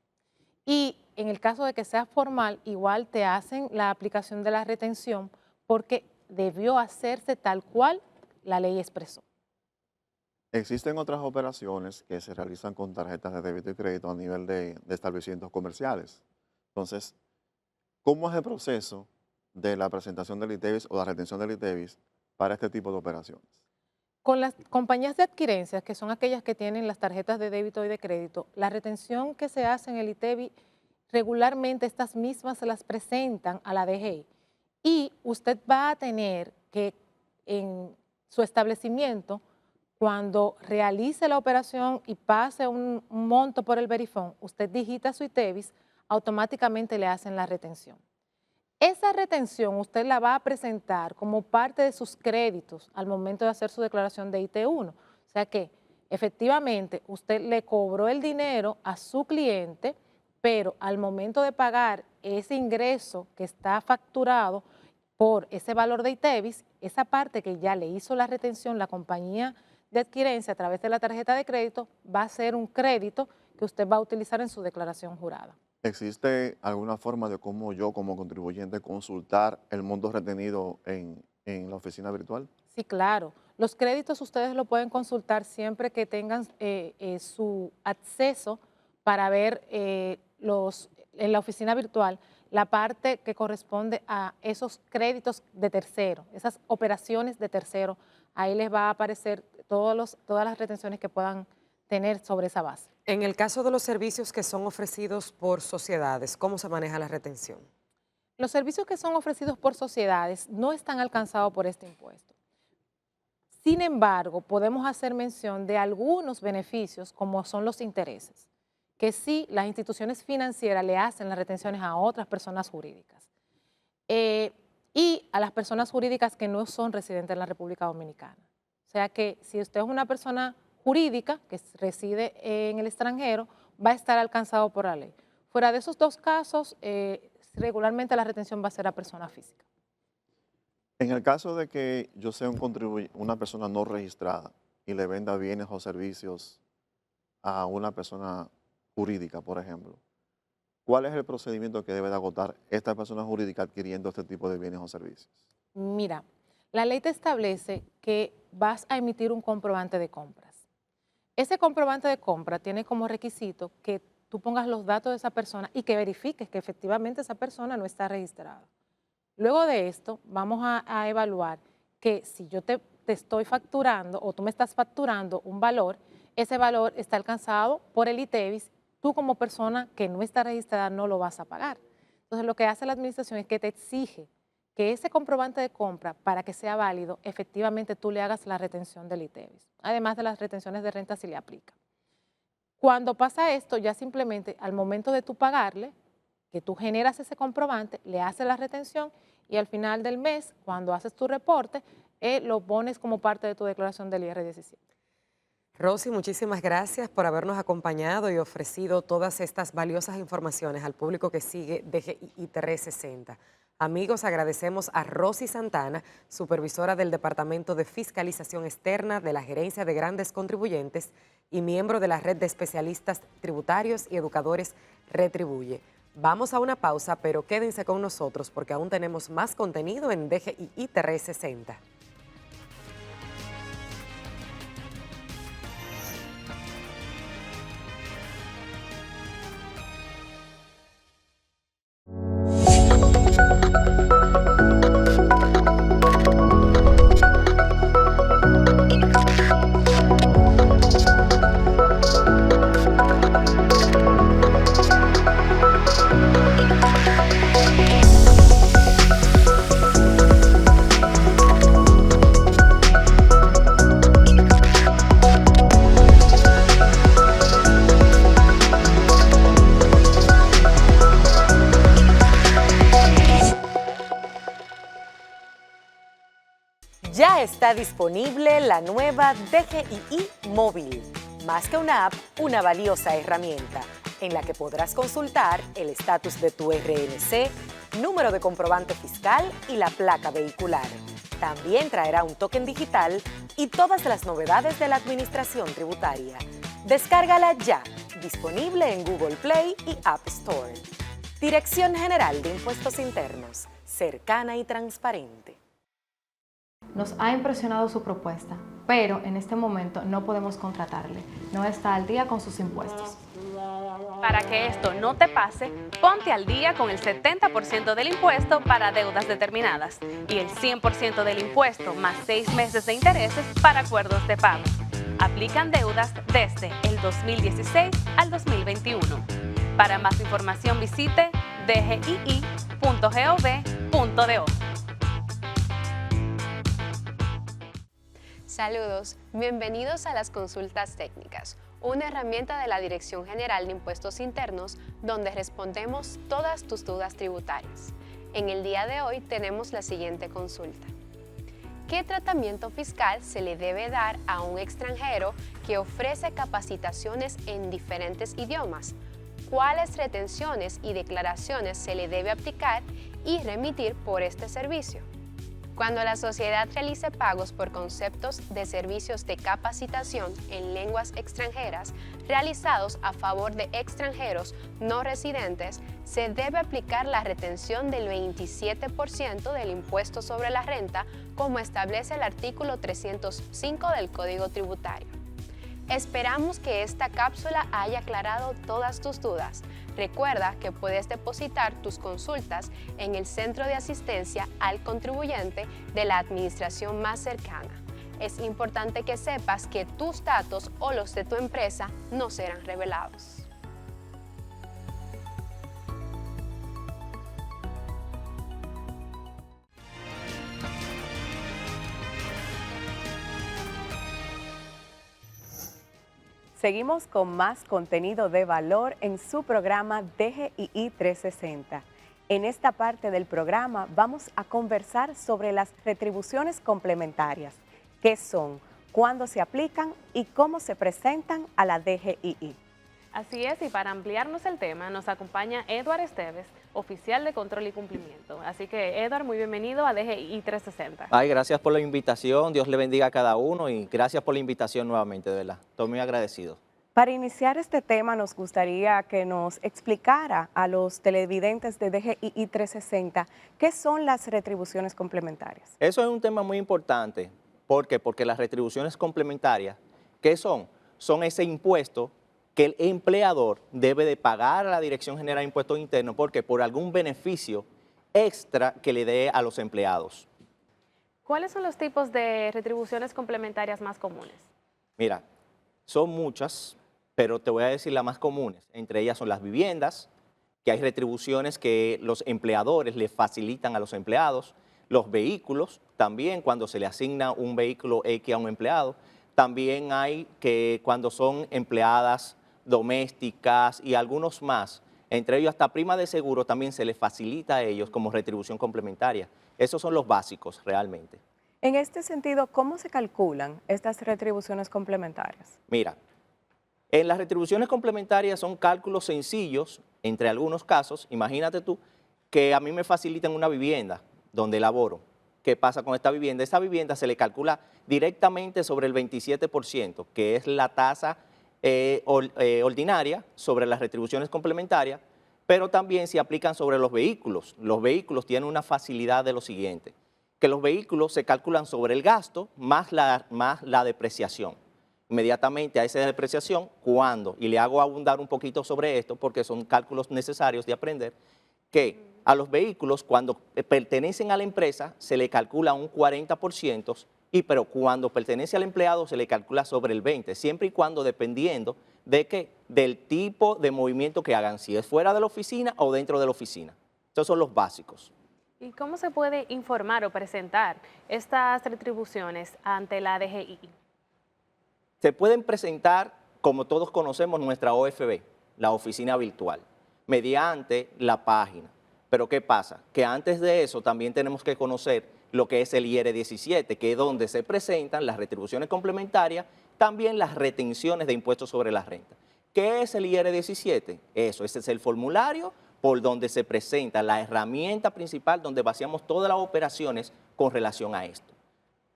Y en el caso de que sea formal, igual te hacen la aplicación de la retención porque debió hacerse tal cual la ley expresó. Existen otras operaciones que se realizan con tarjetas de débito y crédito a nivel de establecimientos comerciales. Entonces, ¿cómo es el proceso de la presentación del ITEVIS o la retención del ITEVIS para este tipo de operaciones? Con las compañías de adquirencias, que son aquellas que tienen las tarjetas de débito y de crédito, la retención que se hace en el ITEVIS, regularmente estas mismas se las presentan a la DGI y usted va a tener que en su establecimiento, cuando realice la operación y pase un monto por el verifón, usted digita su ITEVIS, automáticamente le hacen la retención. Esa retención usted la va a presentar como parte de sus créditos al momento de hacer su declaración de IT1. O sea que efectivamente usted le cobró el dinero a su cliente, pero al momento de pagar ese ingreso que está facturado por ese valor de ITEVIS, esa parte que ya le hizo la retención la compañía de adquirencia a través de la tarjeta de crédito va a ser un crédito que usted va a utilizar en su declaración jurada. ¿Existe alguna forma de cómo yo como contribuyente consultar el monto retenido en la oficina virtual? Sí, claro. Los créditos ustedes lo pueden consultar siempre que tengan su acceso para ver en la oficina virtual la parte que corresponde a esos créditos de tercero, esas operaciones de tercero. Ahí les va a aparecer todas las retenciones que puedan tener sobre esa base. En el caso de los servicios que son ofrecidos por sociedades, ¿cómo se maneja la retención? Los servicios que son ofrecidos por sociedades no están alcanzados por este impuesto. Sin embargo, podemos hacer mención de algunos beneficios como son los intereses, que sí las instituciones financieras le hacen las retenciones a otras personas jurídicas y a las personas jurídicas que no son residentes en la República Dominicana. O sea que si usted es una persona jurídica que reside en el extranjero, va a estar alcanzado por la ley. Fuera de esos dos casos, regularmente la retención va a ser a persona física. En el caso de que yo sea una persona no registrada y le venda bienes o servicios a una persona jurídica, por ejemplo, ¿cuál es el procedimiento que debe de agotar esta persona jurídica adquiriendo este tipo de bienes o servicios? Mira, la ley te establece que vas a emitir un comprobante de compras. Ese comprobante de compra tiene como requisito que tú pongas los datos de esa persona y que verifiques que efectivamente esa persona no está registrada. Luego de esto, vamos a evaluar que si yo te estoy facturando o tú me estás facturando un valor, ese valor está alcanzado por el ITEVIS, tú como persona que no está registrada no lo vas a pagar. Entonces, lo que hace la administración es que te exige que ese comprobante de compra, para que sea válido, efectivamente tú le hagas la retención del ITEVIS, además de las retenciones de renta si le aplica. Cuando pasa esto, ya simplemente al momento de tú pagarle, que tú generas ese comprobante, le haces la retención y al final del mes, cuando haces tu reporte, lo pones como parte de tu declaración del IR17. Rosy, muchísimas gracias por habernos acompañado y ofrecido todas estas valiosas informaciones al público que sigue DGI 360. Amigos, agradecemos a Rosy Santana, supervisora del Departamento de Fiscalización Externa de la Gerencia de Grandes Contribuyentes y miembro de la Red de Especialistas Tributarios y Educadores Retribuye. Vamos a una pausa, pero quédense con nosotros porque aún tenemos más contenido en DGII 360. Ya está disponible la nueva DGII Móvil. Más que una app, una valiosa herramienta en la que podrás consultar el estatus de tu RNC, número de comprobante fiscal y la placa vehicular. También traerá un token digital y todas las novedades de la administración tributaria. Descárgala ya, disponible en Google Play y App Store. Dirección General de Impuestos Internos, cercana y transparente. Nos ha impresionado su propuesta, pero en este momento no podemos contratarle. No está al día con sus impuestos. Para que esto no te pase, ponte al día con el 70% del impuesto para deudas determinadas y el 100% del impuesto más 6 meses de intereses para acuerdos de pago. Aplican deudas desde el 2016 al 2021. Para más información visite dgii.gov.do. Saludos, bienvenidos a las consultas técnicas, una herramienta de la Dirección General de Impuestos Internos donde respondemos todas tus dudas tributarias. En el día de hoy tenemos la siguiente consulta. ¿Qué tratamiento fiscal se le debe dar a un extranjero que ofrece capacitaciones en diferentes idiomas? ¿Cuáles retenciones y declaraciones se le debe aplicar y remitir por este servicio? Cuando la sociedad realice pagos por conceptos de servicios de capacitación en lenguas extranjeras realizados a favor de extranjeros no residentes, se debe aplicar la retención del 27% del impuesto sobre la renta, como establece el artículo 305 del Código Tributario. Esperamos que esta cápsula haya aclarado todas tus dudas. Recuerda que puedes depositar tus consultas en el Centro de Asistencia al Contribuyente de la administración más cercana. Es importante que sepas que tus datos o los de tu empresa no serán revelados. Seguimos con más contenido de valor en su programa DGII 360. En esta parte del programa vamos a conversar sobre las retribuciones complementarias, qué son, cuándo se aplican y cómo se presentan a la DGII. Así es, y para ampliarnos el tema nos acompaña Edward Esteves, oficial de control y cumplimiento. Así que, Edward, muy bienvenido a DGII 360. Ay, gracias por la invitación, Dios le bendiga a cada uno y gracias por la invitación nuevamente, de verdad. Estoy muy agradecido. Para iniciar este tema nos gustaría que nos explicara a los televidentes de DGII 360 qué son las retribuciones complementarias. Eso es un tema muy importante. ¿Por qué? Porque las retribuciones complementarias, ¿qué son? Son ese impuesto que el empleador debe de pagar a la Dirección General de Impuestos Internos porque por algún beneficio extra que le dé a los empleados. ¿Cuáles son los tipos de retribuciones complementarias más comunes? Mira, son muchas, pero te voy a decir las más comunes. Entre ellas son las viviendas, que hay retribuciones que los empleadores le facilitan a los empleados. Los vehículos, también cuando se le asigna un vehículo X a un empleado. También hay que cuando son empleadas domésticas y algunos más, entre ellos hasta prima de seguro, también se les facilita a ellos como retribución complementaria. Esos son los básicos realmente. En este sentido, ¿cómo se calculan estas retribuciones complementarias? Mira, en las retribuciones complementarias son cálculos sencillos, entre algunos casos, imagínate tú, que a mí me faciliten una vivienda donde laboro. ¿Qué pasa con esta vivienda? Esta vivienda se le calcula directamente sobre el 27%, que es la tasa ordinaria sobre las retribuciones complementarias, pero también se aplican sobre los vehículos. Los vehículos tienen una facilidad de lo siguiente, que los vehículos se calculan sobre el gasto más la depreciación. Inmediatamente a esa depreciación, cuando, y le hago abundar un poquito sobre esto porque son cálculos necesarios de aprender, que a los vehículos cuando pertenecen a la empresa se le calcula un 40%, pero cuando pertenece al empleado se le calcula sobre el 20%, siempre y cuando dependiendo de qué, del tipo de movimiento que hagan, si es fuera de la oficina o dentro de la oficina. Estos son los básicos. ¿Y cómo se puede informar o presentar estas retribuciones ante la DGI? Se pueden presentar, como todos conocemos, nuestra OFB, la oficina virtual, mediante la página. Pero ¿qué pasa? Que antes de eso también tenemos que conocer lo que es el IR17, que es donde se presentan las retribuciones complementarias, también las retenciones de impuestos sobre la renta. ¿Qué es el IR17? Eso, ese es el formulario por donde se presenta la herramienta principal donde vaciamos todas las operaciones con relación a esto.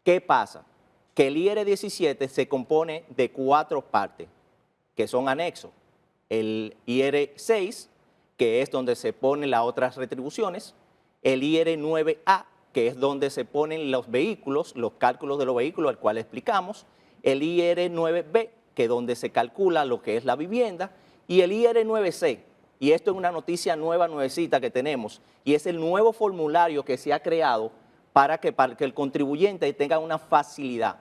¿Qué pasa? Que el IR17 se compone de 4 partes, que son anexos. El IR6, que es donde se ponen las otras retribuciones, el IR9A, que es donde se ponen los vehículos, los cálculos de los vehículos, al cual explicamos, el IR9B, que es donde se calcula lo que es la vivienda, y el IR9C, y esto es una noticia nuevecita que tenemos, y es el nuevo formulario que se ha creado para que el contribuyente tenga una facilidad.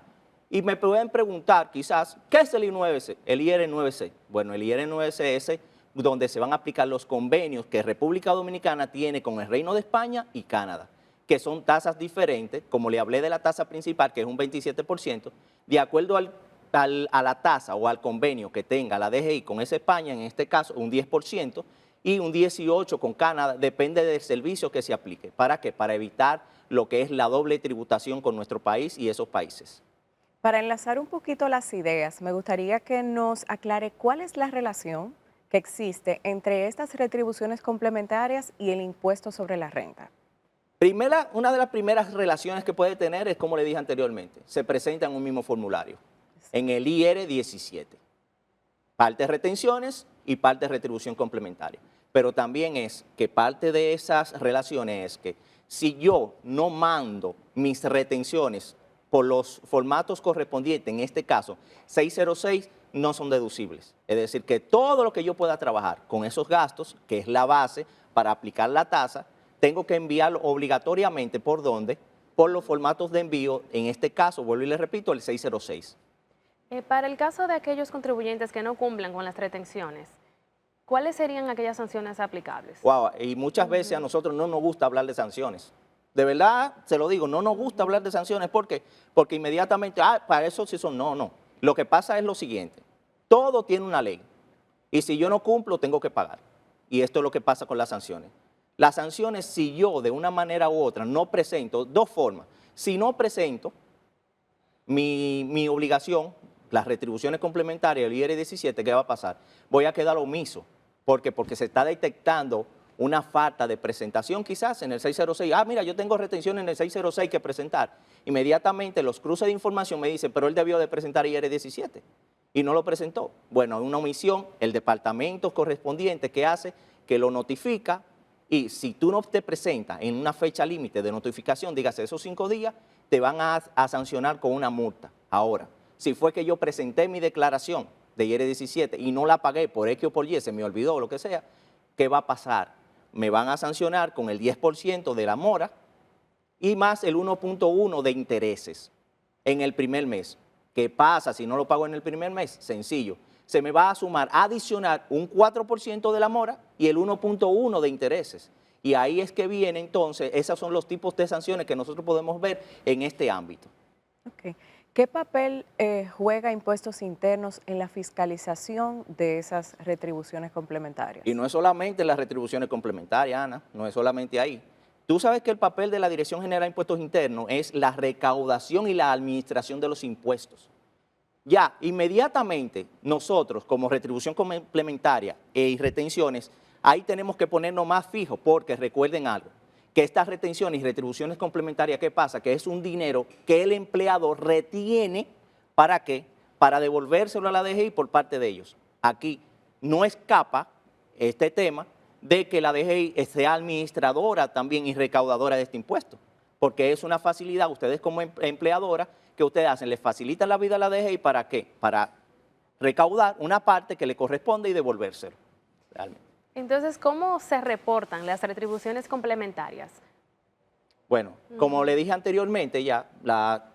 Y me pueden preguntar quizás, ¿qué es el IR9C? El IR9C. Bueno, el IR9C es donde se van a aplicar los convenios que República Dominicana tiene con el Reino de España y Canadá, que son tasas diferentes, como le hablé de la tasa principal, que es un 27%, de acuerdo a la tasa o al convenio que tenga la DGI con esa España, en este caso un 10%, y un 18% con Canadá, depende del servicio que se aplique. ¿Para qué? Para evitar lo que es la doble tributación con nuestro país y esos países. Para enlazar un poquito las ideas, me gustaría que nos aclare cuál es la relación que existe entre estas retribuciones complementarias y el impuesto sobre la renta. Una de las primeras relaciones que puede tener es, como le dije anteriormente, se presenta en un mismo formulario, en el IR17. Parte retenciones y parte retribución complementaria. Pero también es que parte de esas relaciones es que si yo no mando mis retenciones por los formatos correspondientes, en este caso 606, no son deducibles. Es decir, que todo lo que yo pueda trabajar con esos gastos, que es la base para aplicar la tasa, tengo que enviarlo obligatoriamente, ¿por dónde? Por los formatos de envío, en este caso, vuelvo y le repito, el 606. Para el caso de aquellos contribuyentes que no cumplan con las retenciones, ¿cuáles serían aquellas sanciones aplicables? Wow, y muchas veces a nosotros no nos gusta hablar de sanciones. De verdad, se lo digo, no nos gusta hablar de sanciones. ¿Por qué? Porque inmediatamente, para eso sí son, no. Lo que pasa es lo siguiente, todo tiene una ley y si yo no cumplo tengo que pagar. Y esto es lo que pasa con las sanciones. Las sanciones, si yo de una manera u otra no presento, dos formas. Si no presento mi obligación, las retribuciones complementarias, el IR17, ¿qué va a pasar? Voy a quedar omiso. ¿Por qué? Porque se está detectando una falta de presentación quizás en el 606. Mira, yo tengo retención en el 606 que presentar. Inmediatamente los cruces de información me dicen, pero él debió de presentar IR17 y no lo presentó. Bueno, una omisión, el departamento correspondiente que hace, que lo notifica, y si tú no te presentas en una fecha límite de notificación, dígase esos 5 días, te van a sancionar con una multa. Ahora, si fue que yo presenté mi declaración de IR17 y no la pagué por X o por Y, se me olvidó o lo que sea, ¿qué va a pasar? Me van a sancionar con el 10% de la mora y más el 1.1 de intereses en el primer mes. ¿Qué pasa si no lo pago en el primer mes? Sencillo. Se me va a sumar, adicionar un 4% de la mora y el 1.1 de intereses. Y ahí es que viene entonces, esos son los tipos de sanciones que nosotros podemos ver en este ámbito. Okay. ¿Qué papel juega Impuestos Internos en la fiscalización de esas retribuciones complementarias? Y no es solamente las retribuciones complementarias, Ana, no es solamente ahí. Tú sabes que el papel de la Dirección General de Impuestos Internos es la recaudación y la administración de los impuestos. Ya, inmediatamente nosotros como retribución complementaria y retenciones ahí tenemos que ponernos más fijos, porque recuerden algo, que estas retenciones y retribuciones complementarias, ¿qué pasa? Que es un dinero que el empleador retiene, ¿para qué? Para devolvérselo a la DGI por parte de ellos. Aquí no escapa este tema de que la DGI sea administradora también y recaudadora de este impuesto, porque es una facilidad, ustedes como empleadora, que ustedes hacen, les facilitan la vida a la DGI, ¿para qué? Para recaudar una parte que le corresponde y devolvérselo, realmente. Entonces, ¿cómo se reportan las retribuciones complementarias? Bueno, como le dije anteriormente, ya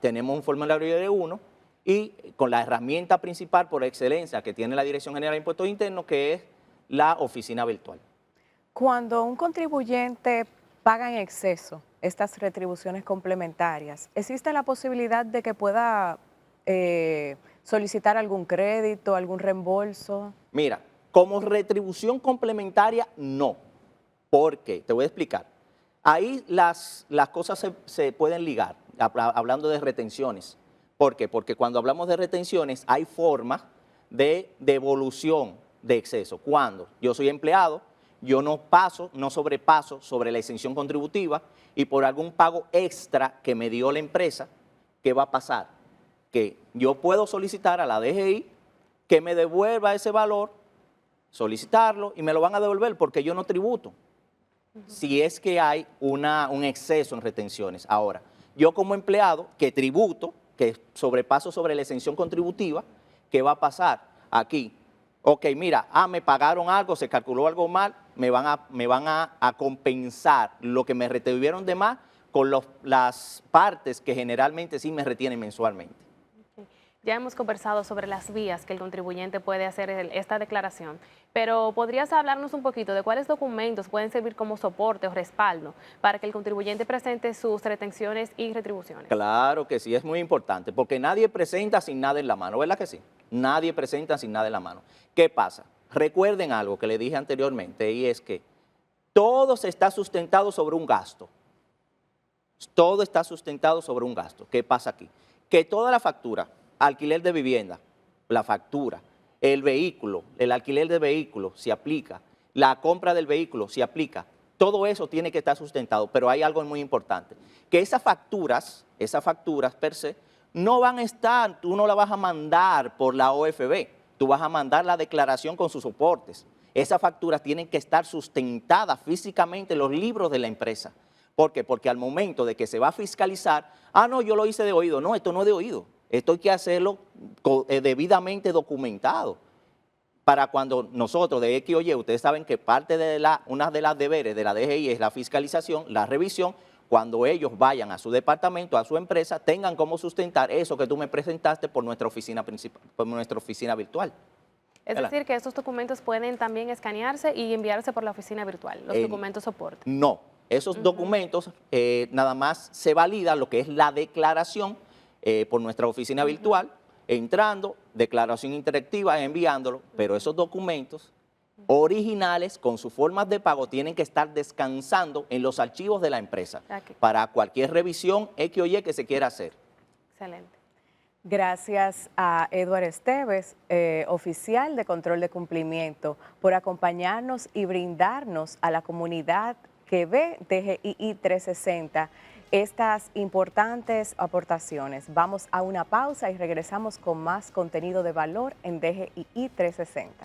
tenemos un formulario de 1 y con la herramienta principal por excelencia que tiene la Dirección General de Impuestos Internos, que es la oficina virtual. Cuando un contribuyente paga en exceso estas retribuciones complementarias, ¿existe la posibilidad de que pueda solicitar algún crédito, algún reembolso? Mira, como retribución complementaria, no. ¿Por qué? Te voy a explicar. Ahí las cosas se pueden ligar, hablando de retenciones. ¿Por qué? Porque cuando hablamos de retenciones hay formas de devolución de exceso. Cuando yo soy empleado, yo no sobrepaso sobre la exención contributiva y por algún pago extra que me dio la empresa, ¿qué va a pasar? Que yo puedo solicitar a la DGI que me devuelva ese valor, solicitarlo y me lo van a devolver porque yo no tributo. Si es que hay un exceso en retenciones. Ahora, yo como empleado que tributo, que sobrepaso sobre la exención contributiva, ¿qué va a pasar? Aquí, ok, mira, me pagaron algo, se calculó algo mal, me van a compensar lo que me retuvieron de más con las partes que generalmente sí me retienen mensualmente. Ya hemos conversado sobre las vías que el contribuyente puede hacer esta declaración, pero ¿podrías hablarnos un poquito de cuáles documentos pueden servir como soporte o respaldo para que el contribuyente presente sus retenciones y retribuciones? Claro que sí, es muy importante, porque nadie presenta sin nada en la mano, ¿verdad que sí? Nadie presenta sin nada en la mano. ¿Qué pasa? Recuerden algo que le dije anteriormente, y es que todo está sustentado sobre un gasto. Todo está sustentado sobre un gasto. ¿Qué pasa aquí? Que toda la factura, alquiler de vivienda, la factura, el vehículo, el alquiler de vehículo se aplica, la compra del vehículo se aplica, todo eso tiene que estar sustentado, pero hay algo muy importante, que esas facturas per se, no van a estar, tú no la vas a mandar por la OFB, tú vas a mandar la declaración con sus soportes. Esas facturas tienen que estar sustentadas físicamente en los libros de la empresa. ¿Por qué? Porque al momento de que se va a fiscalizar, no, yo lo hice de oído. No, esto no es de oído. Esto hay que hacerlo debidamente documentado. Para cuando nosotros de X o Y, ustedes saben que parte de una de las deberes de la DGI es la fiscalización, la revisión. Cuando ellos vayan a su departamento, a su empresa, tengan cómo sustentar eso que tú me presentaste por nuestra oficina principal, por nuestra oficina virtual. Es decir, que estos documentos pueden también escanearse y enviarse por la oficina virtual, los documentos soporte. No, esos documentos nada más se valida lo que es la declaración por nuestra oficina virtual, entrando, declaración interactiva, enviándolo, pero esos documentos originales con sus formas de pago tienen que estar descansando en los archivos de la empresa para cualquier revisión X o Y que se quiera hacer. Excelente. Gracias a Edward Esteves, oficial de control de cumplimiento, por acompañarnos y brindarnos a la comunidad que ve DGII 360 estas importantes aportaciones. Vamos a una pausa y regresamos con más contenido de valor en DGII 360.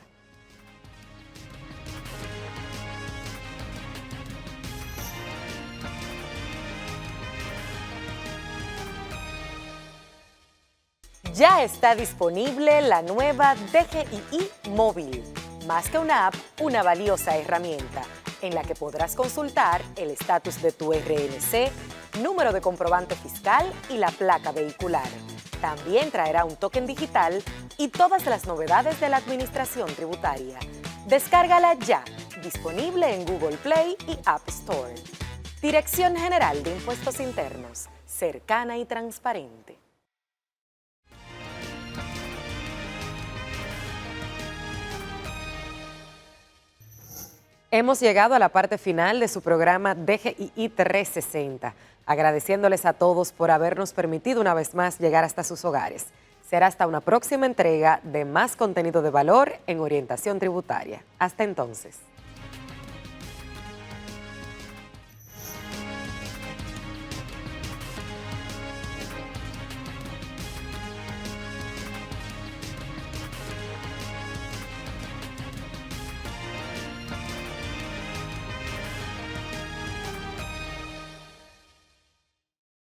Ya está disponible la nueva DGII Móvil. Más que una app, una valiosa herramienta en la que podrás consultar el estatus de tu RNC, número de comprobante fiscal y la placa vehicular. También traerá un token digital y todas las novedades de la administración tributaria. Descárgala ya, disponible en Google Play y App Store. Dirección General de Impuestos Internos, cercana y transparente. Hemos llegado a la parte final de su programa DGII 360, agradeciéndoles a todos por habernos permitido una vez más llegar hasta sus hogares. Será hasta una próxima entrega de más contenido de valor en orientación tributaria. Hasta entonces.